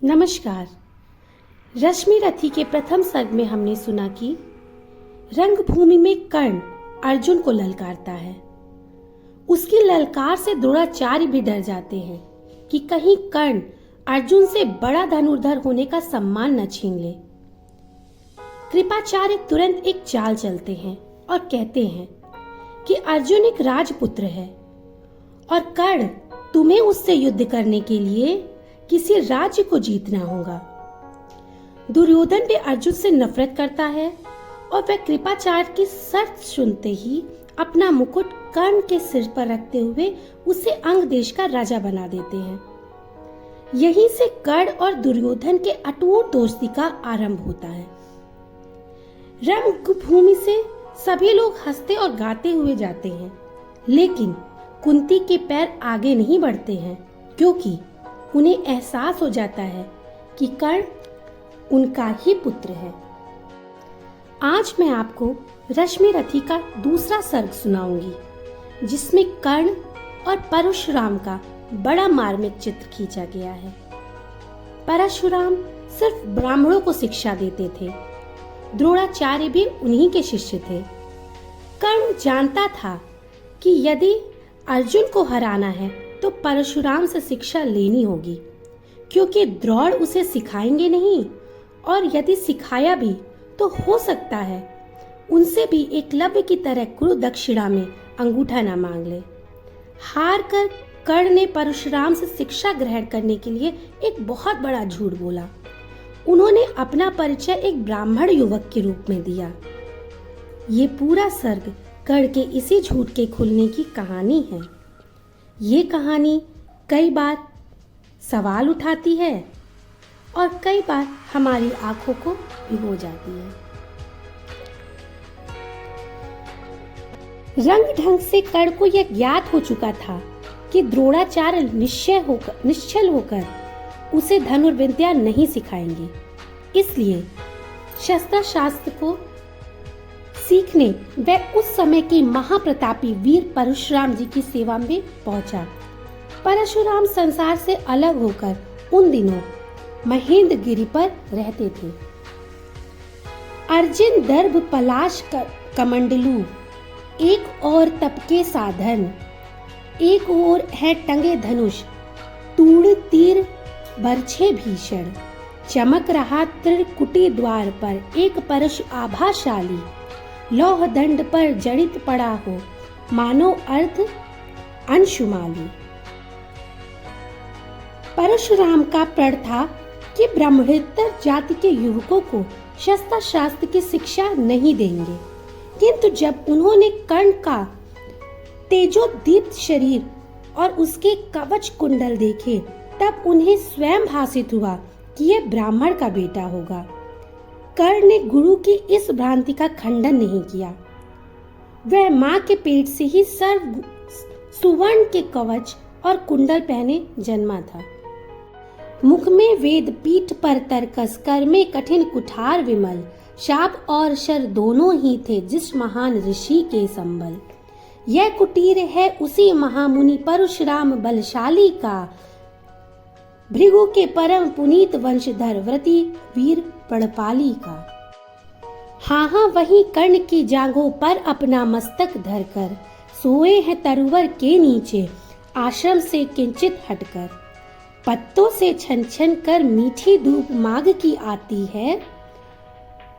नमस्कार। रश्मि रथी के प्रथम सर्ग में हमने सुना कि रंगभूमि में कर्ण अर्जुन को ललकारता है। उसकी ललकार से द्रोणाचार्य भी डर जाते हैं कि कहीं कर्ण अर्जुन से बड़ा धनुर्धर होने का सम्मान न छीन ले। कृपाचार्य तुरंत एक चाल चलते हैं और कहते हैं कि अर्जुन एक राजपुत्र है और कर्ण तुम्हें उससे युद्ध करने के लिए किसी राज्य को जीतना होगा। दुर्योधन भी अर्जुन से नफरत करता है और वह कृपाचार्य की शर्त सुनते ही अपना मुकुट कर्ण के सिर पर रखते हुए उसे अंग देश का राजा बना देते हैं। यहीं से कर्ण और दुर्योधन के अटूट दोस्ती का आरंभ होता है। रंगभूमि से सभी लोग हंसते और गाते हुए जाते हैं, लेकिन कुंती के पैर आगे नहीं बढ़ते हैं क्योंकि उन्हें एहसास हो जाता है कि कर्ण उनका ही पुत्र है। आज मैं आपको रश्मि रथी का दूसरा सर्ग सुनाऊंगी, जिसमें कर्ण और परशुराम का बड़ा मार्मिक चित्र खींचा गया है। परशुराम सिर्फ ब्राह्मणों को शिक्षा देते थे, द्रोणाचार्य भी उन्हीं के शिष्य थे। कर्ण जानता था कि यदि अर्जुन को हराना है तो परशुराम से शिक्षा लेनी होगी, क्योंकि द्रोण उसे सिखाएंगे नहीं, और यदि सिखाया भी तो हो सकता है उनसे भी एकलव्य की तरह गुरु दक्षिणा में अंगूठा न मांग ले। हार कर कर्ण ने परशुराम से शिक्षा ग्रहण करने के लिए एक बहुत बड़ा झूठ बोला। उन्होंने अपना परिचय एक ब्राह्मण युवक के रूप में दिया। ये पूरा सर्ग कर्ण के इसी झूठ के खुलने की कहानी है। ये कहानी कई बार सवाल उठाती है और कई बार हमारी आंखों को भिगो जाती है। रंग ढंग से कर्ण को यह ज्ञात हो चुका था कि द्रोणाचार्य निश्चल होकर उसे धनुर्विद्या नहीं सिखाएंगे, इसलिए शस्त्र शास्त्र को सीखने वह उस समय के महाप्रतापी वीर परशुराम जी की सेवा में पहुंचा। परशुराम संसार से अलग होकर उन दिनों महेंद्रगिरी पर रहते थे। अर्जुन दर्भ पलाश कमंडलू, एक और तप के साधन, एक और है टंगे धनुष, तूड़ तीर बरछे भीषण, चमक रहा त्रिकुटी द्वार पर एक परशु आभाशाली, लौह दंड पर जड़ित पड़ा हो मानो अर्ध अंशुमाली। परशुराम का प्रण था कि ब्राह्मणेतर जाति के युवकों को शस्त्र शास्त्र की शिक्षा नहीं देंगे, किंतु जब उन्होंने कर्ण का तेजोदीप्त शरीर और उसके कवच कुंडल देखे, तब उन्हें स्वयं भासित हुआ कि यह ब्राह्मण का बेटा होगा। कर्ण ने गुरु की इस भ्रांति का खंडन नहीं किया। वह मां के पेट से ही सर्व सुवर्ण के कवच और कुंडल पहने जन्मा था। मुख में वेद, पीठ पर तरकस, कर में कठिन कुठार विमल, शाप और शर दोनों ही थे जिस महान ऋषि के संबल। यह कुटीर है उसी महामुनि परशुराम बलशाली का, भृगु के परम पुनीत वंशधर व्रती वीर प्रणपाली का। हाँ वही कर्ण की जांघों पर अपना मस्तक धरकर सोए हैं तरुवर के नीचे, आश्रम से किंचित हटकर। पत्तों से छन छन कर मीठी धूप माघ की आती है,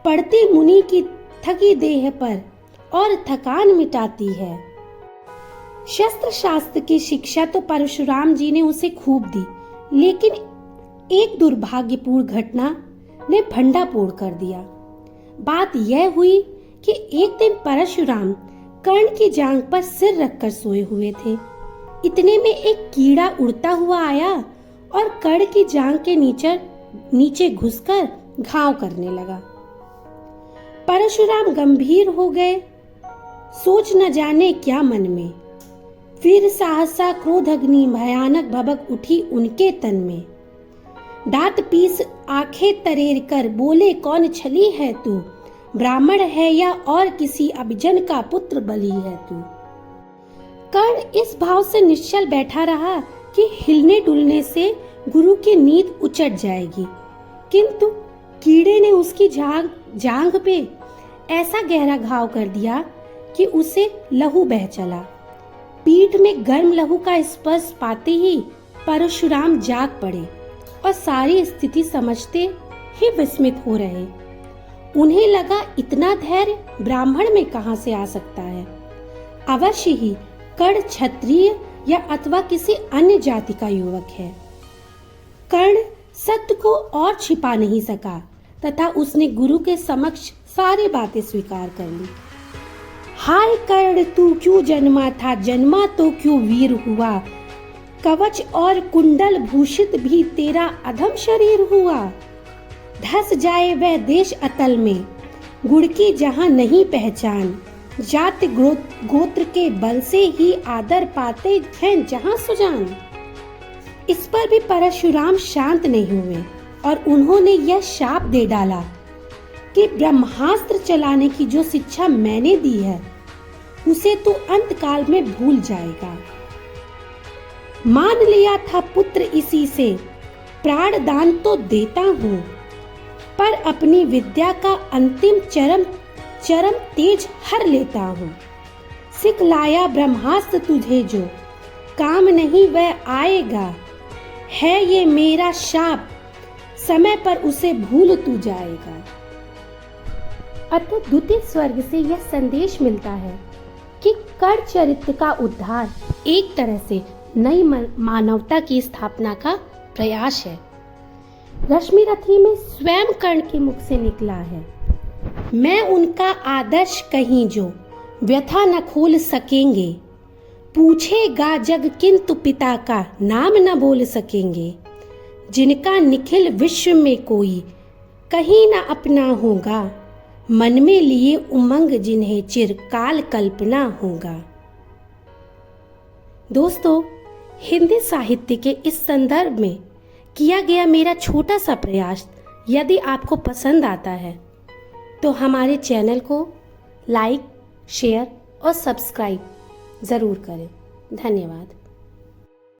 पड़ती मुनि की थकी देह पर और थकान मिटाती है। शस्त्र शास्त्र की शिक्षा तो परशुराम जी ने उसे खूब दी, लेकिन एक दुर्भाग्यपूर्ण घटना ने भंडाफोड़ कर दिया। बात यह हुई कि एक दिन परशुराम कर्ण की जांघ पर सिर रखकर सोए हुए थे। इतने में एक कीड़ा उड़ता हुआ आया और कर्ण की जांघ के नीचे घुसकर घाव करने लगा। परशुराम गंभीर हो गए, सोच न जाने क्या मन में। फिर सहसा क्रोध अग्नि भयानक भभक उठी उनके तन में। दांत पीस आंखें तरेर कर बोले, कौन छली है तू, ब्राह्मण है या और किसी अभिजन का पुत्र बलि है तू। कर्ण इस भाव से निश्चल बैठा रहा कि हिलने डुलने से गुरु की नींद उचट जाएगी, किंतु कीड़े ने उसकी जांघ पे ऐसा गहरा घाव कर दिया कि उसे लहू बह चला। पीठ में गर्म लहू का स्पर्श पाते ही परशुराम जाग पड़े और सारी स्थिति समझते ही विस्मित हो रहे। उन्हें लगा इतना धैर्य ब्राह्मण में कहां से आ सकता है। अवश्य ही कर्ण क्षत्रिय या अथवा किसी अन्य जाति का युवक है। कर्ण सत्य को और छिपा नहीं सका तथा उसने गुरु के समक्ष सारी बातें स्वीकार कर ली। हाय कर्ण, तू क्यों जन्मा था, जन्मा तो क्यों वीर हुआ, कवच और कुंडल भूषित भी तेरा अधम शरीर हुआ। धस जाए वह देश अतल में, गुड़ की जहां नहीं पहचान, जाति गोत्र के बल से ही आदर पाते हैं जहां सुजान। इस पर भी परशुराम शांत नहीं हुए और उन्होंने यह शाप दे डाला कि ब्रह्मास्त्र चलाने की जो शिक्षा मैंने दी है उसे तू अंतकाल में भूल जाएगा। मान लिया था पुत्र इसी से, प्राण दान तो देता हूँ, पर अपनी विद्या का अंतिम चरम तेज हर लेता हूँ। सिखलाया ब्रह्मास्त्र तुझे जो, काम नहीं वह आएगा, है ये मेरा शाप, समय पर उसे भूल तू जाएगा। अतः द्वितीय स्वर्ग से यह संदेश मिलता है कि कर्ण चरित्र का उद्धार एक तरह से नई मानवता की स्थापना का प्रयास है। रश्मिरथी में स्वयं कर्ण के मुख से निकला है, मैं उनका आदर्श कहीं जो व्यथा न खोल सकेंगे, पूछेगा जग किंतु पिता का नाम न बोल सकेंगे, जिनका निखिल विश्व में कोई कहीं न अपना होगा, मन में लिए उमंग जिन्हें चिरकाल कल्पना होगा। दोस्तों, हिंदी साहित्य के इस संदर्भ में किया गया मेरा छोटा सा प्रयास यदि आपको पसंद आता है तो हमारे चैनल को लाइक, शेयर और सब्सक्राइब ज़रूर करें। धन्यवाद।